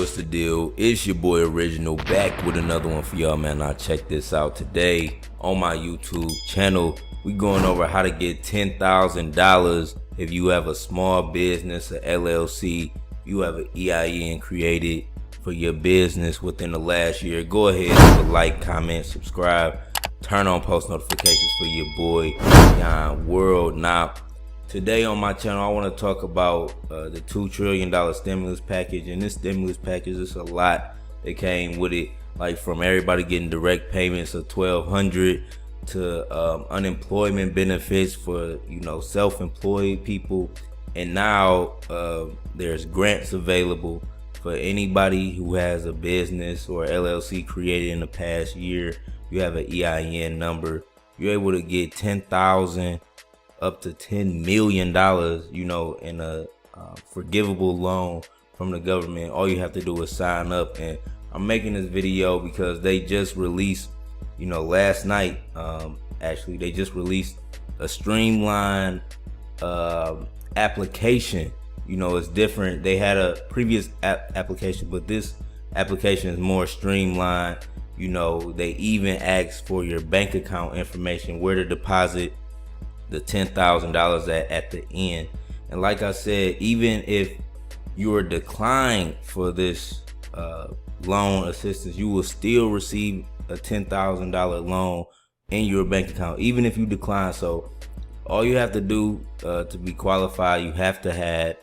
what's the deal? It's your boy Original back with another one for y'all, man. Now check this out. Today on my YouTube channel, we going over how to get $10,000 if you have a small business, a LLC, you have an EIN created for your business within the last year. Go ahead, leave a like, comment, subscribe, turn on post notifications for your boy Yon World. Now, today on my channel, I want to talk about the $2 trillion stimulus package. And this stimulus package is a lot that came with it, like from everybody getting direct payments of $1,200 to unemployment benefits for, you know, self-employed people. And now there's grants available for anybody who has a business or LLC created in the past year. You have an EIN number, you're able to get $10,000 up to $10 million, you know, in a forgivable loan from the government. All you have to do is sign up. And I'm making this video because they just released, you know, last night, actually, they just released a streamlined application. You know, it's different. They had a previous application, but this application is more streamlined. You know, they even ask for your bank account information, where to deposit the $10,000 at the end. And like I said, even if you are declined for this loan assistance, you will still receive a $10,000 loan in your bank account, even if you decline. So all you have to do to be qualified, you have to have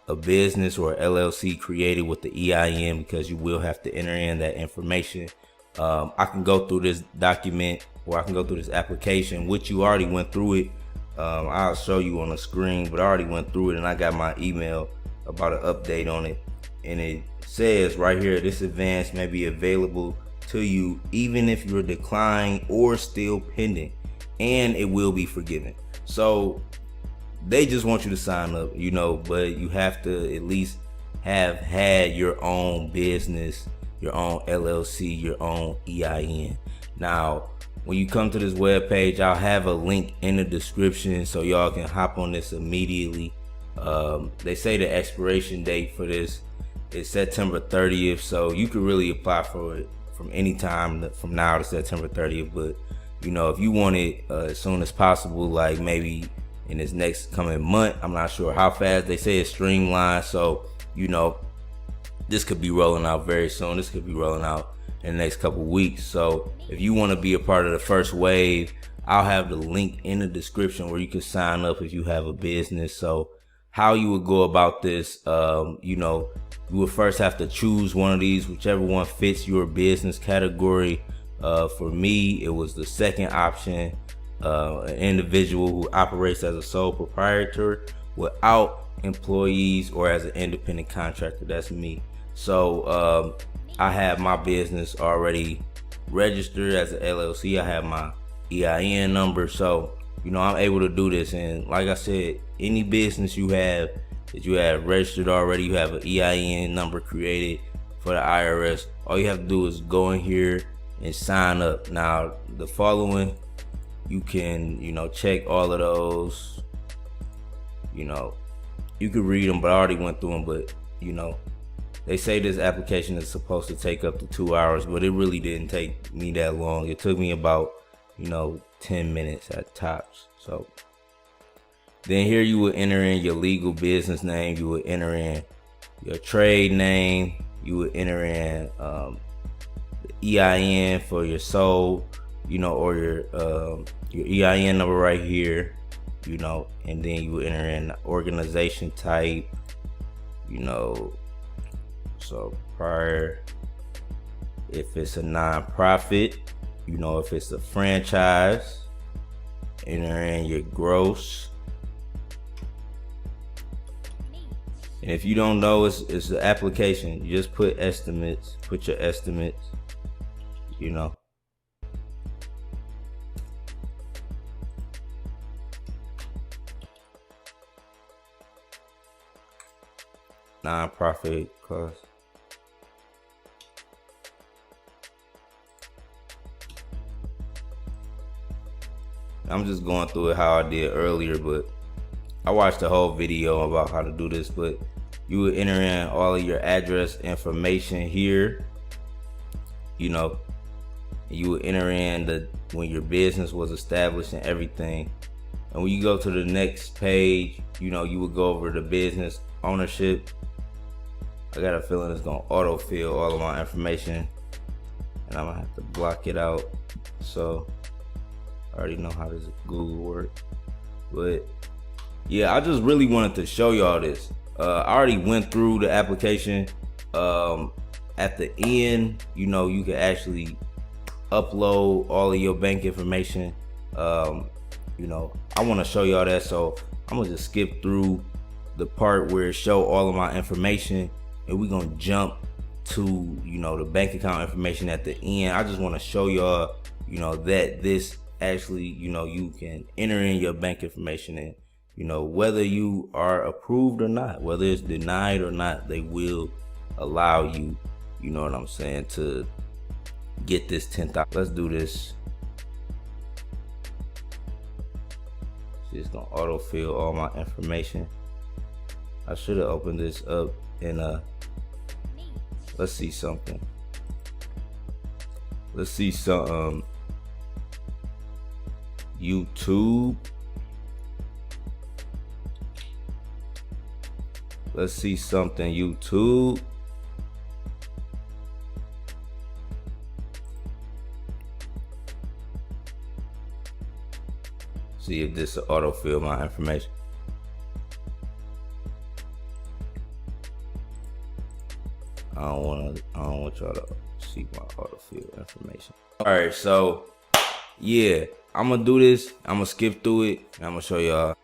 a business or LLC created with the EIN, because you will have to enter in that information. I can go through this document, or I can go through this application, which you already went through it. I'll show you on the screen, but I already went through it, and I got my email about an update on it. And it says right here, this advance may be available to you even if you're declined or still pending, and it will be forgiven. So they just want you to sign up, you know, but you have to at least have had your own business, your own LLC, your own EIN. Now, when you come to this web page, I'll have a link in the description so y'all can hop on this immediately. They say the expiration date for this is September 30th, so you could really apply for it from any time from now to September 30th. But you know, if you want it as soon as possible, like maybe in this next coming month, I'm not sure how fast. They say it's streamlined, so you know, this could be rolling out very soon. This could be rolling out in the next couple weeks. So if you want to be a part of the first wave, I'll have the link in the description where you can sign up if you have a business. So how you would go about this, you know, you would first have to choose one of these, whichever one fits your business category. For me, it was the second option, an individual who operates as a sole proprietor without employees or as an independent contractor. That's me. So I have my business already registered as an LLC. I have my EIN number, so you know, I'm able to do this. And like I said, any business you have that you have registered already, you have an EIN number created for the IRS, all you have to do is go in here and sign up. Now the following, you can, you know, check all of those. You know, you could read them, but I already went through them. But you know, they say this application is supposed to take up to 2 hours, but it really didn't take me that long. It took me about, you know, 10 minutes at tops. So then here you would enter in your legal business name, you would enter in your trade name, you would enter in the EIN for your sole, you know, or your EIN number right here, you know, and then you would enter in the organization type, you know. So prior, if it's a non-profit, you know, if it's a franchise, enter in your gross. And if you don't know, it's an application. You just put estimates, put your estimates, you know. Non-profit cost. I'm just going through it how I did earlier, but I watched the whole video about how to do this. But you would enter in all of your address information here. You know, you would enter in when your business was established and everything. And when you go to the next page, you know, you would go over the business ownership. I got a feeling it's gonna autofill all of my information, and I'm gonna have to block it out. So I already know how this Google works, but yeah, I just really wanted to show y'all this. I already went through the application. At the end, you know, you can actually upload all of your bank information. You know, I want to show y'all that, so I'm gonna just skip through the part where it show all of my information, and we're gonna jump to, you know, the bank account information at the end. I just want to show y'all, you know, that this actually, you know, you can enter in your bank information, and you know, whether you are approved or not, whether it's denied or not, they will allow you, you know what I'm saying, to get this 10,000. Let's do this. It's gonna autofill all my information. I should have opened this up in let's see something. Let's see some YouTube. Let's see something YouTube. See if this will autofill my information. I don't want y'all to see my autofill information. All right, so yeah, I'm gonna do this. I'm gonna skip through it, and I'm gonna show y'all.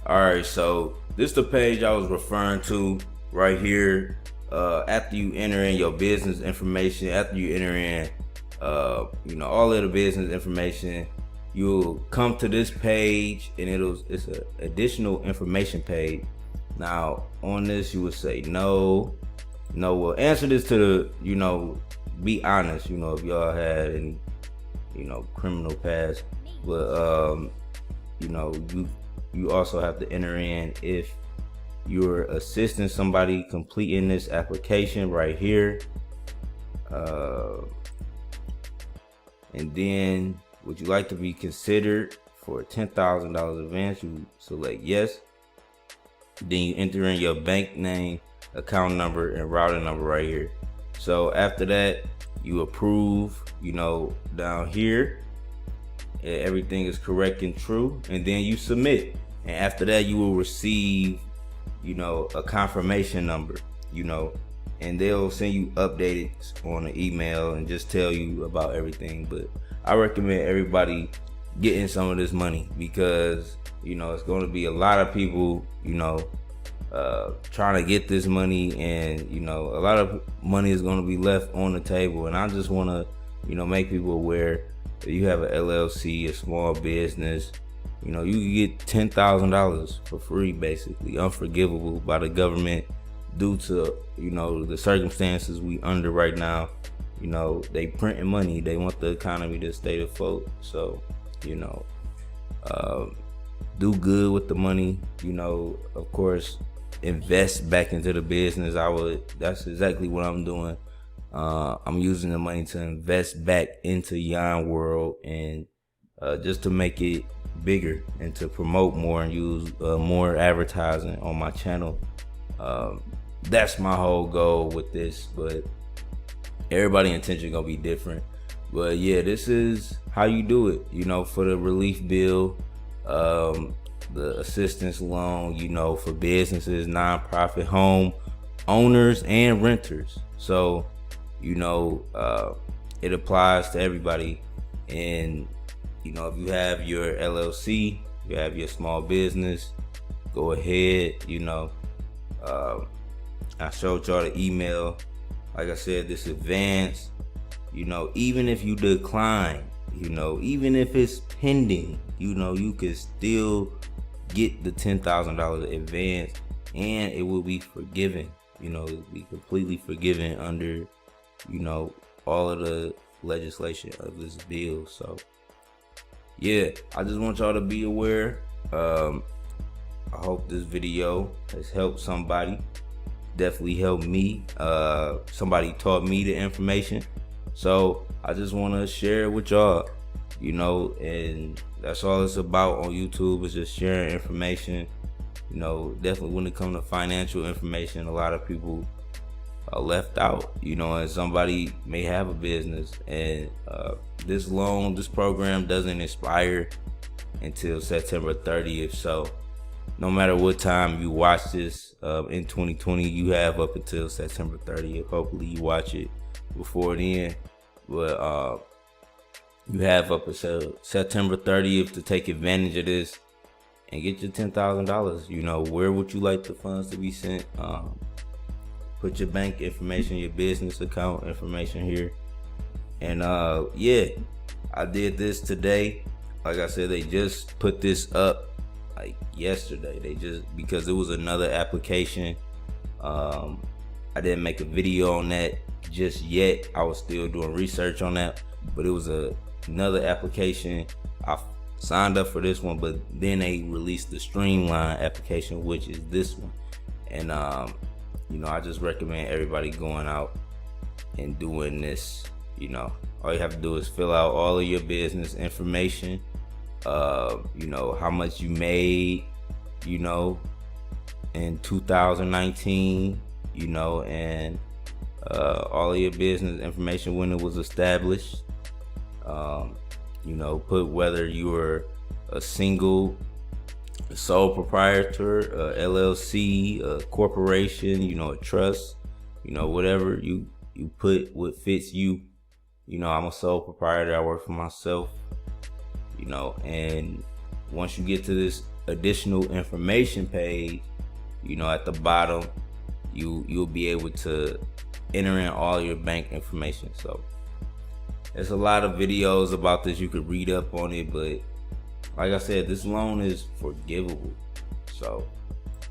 All right, so this is the page I was referring to right here. After you enter in your business information, after you enter in you know, all of the business information, you'll come to this page, and it's an additional information page. Now on this, you would say no. We'll answer this to the, you know, be honest, you know, if y'all had any, you know, criminal past, but you know, you also have to enter in if you're assisting somebody completing this application right here. And then, would you like to be considered for a $10,000 advance? You select yes. Then you enter in your bank name, account number, and routing number right here. So after that, you approve, you know, down here. Everything is correct and true, and then you submit. And after that, you will receive, you know, a confirmation number, you know, and they'll send you updates on the email and just tell you about everything. But I recommend everybody getting some of this money, because, you know, it's going to be a lot of people, you know, trying to get this money, and, you know, a lot of money is going to be left on the table. And I just want to, you know, make people aware that you have an LLC, a small business, you know, you can get $10,000 for free, basically, unforgivable by the government, due to, you know, the circumstances we under right now. You know, they printing money, they want the economy to stay afloat. So, you know, do good with the money, you know, of course, invest back into the business. That's exactly what I'm doing. I'm using the money to invest back into Yon World, and just to make it bigger and to promote more and use more advertising on my channel. That's my whole goal with this, but everybody's intention gonna be different. But yeah, this is how you do it, you know, for the relief bill, the assistance loan, you know, for businesses, nonprofit, home owners, and renters. So, you know, it applies to everybody. And, you know, if you have your LLC, you have your small business, go ahead, you know. I showed y'all the email. Like I said, this advance, you know, even if you decline, you know, even if it's pending, you know, you can still get the $10,000 advance, and it will be forgiven. You know, it'll be completely forgiven under, you know, all of the legislation of this bill. So yeah, I just want y'all to be aware. I hope this video has helped somebody. Definitely helped me. Somebody taught me the information, so I just want to share it with y'all, and that's all it's about on YouTube, is just sharing information. Definitely when it comes to financial information, a lot of people are left out, and somebody may have a business, and this program doesn't expire until September 30th. So no matter what time you watch this in 2020, you have up until September 30th. Hopefully you watch it before then, but you have up until September 30th to take advantage of this and get your $10,000. Where would you like the funds to be sent? Put your bank information, your business account information here. And yeah, I did this today. Like I said, they just put this up like yesterday. Because it was another application. I didn't make a video on that just yet. I was still doing research on that, but it was another application. I signed up for this one, but then they released the Streamline application, which is this one. And I just recommend everybody going out and doing this. All you have to do is fill out all of your business information, how much you made, in 2019, and all of your business information when it was established. Put whether you were a sole proprietor, LLC, a corporation, a trust, whatever you put what fits you. I'm a sole proprietor. I work for myself, and once you get to this additional information page, at the bottom, you'll be able to enter in all your bank information. So there's a lot of videos about this. You could read up on it, but like I said, this loan is forgivable. So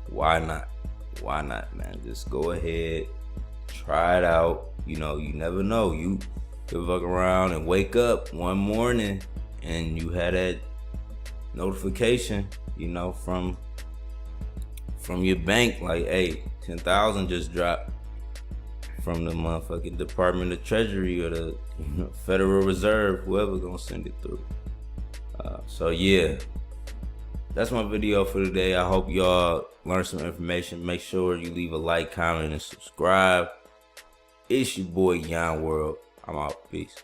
why not? Why not, man? Just go ahead, try it out. You never know. You could fuck around and wake up one morning and you had that notification, from your bank, like, hey, 10,000 just dropped from the motherfucking Department of Treasury or the Federal Reserve, whoever gonna send it through. So yeah, that's my video for today. I hope y'all learned some information. Make sure you leave a like, comment, and subscribe. It's your boy Yon World. I'm out. Peace.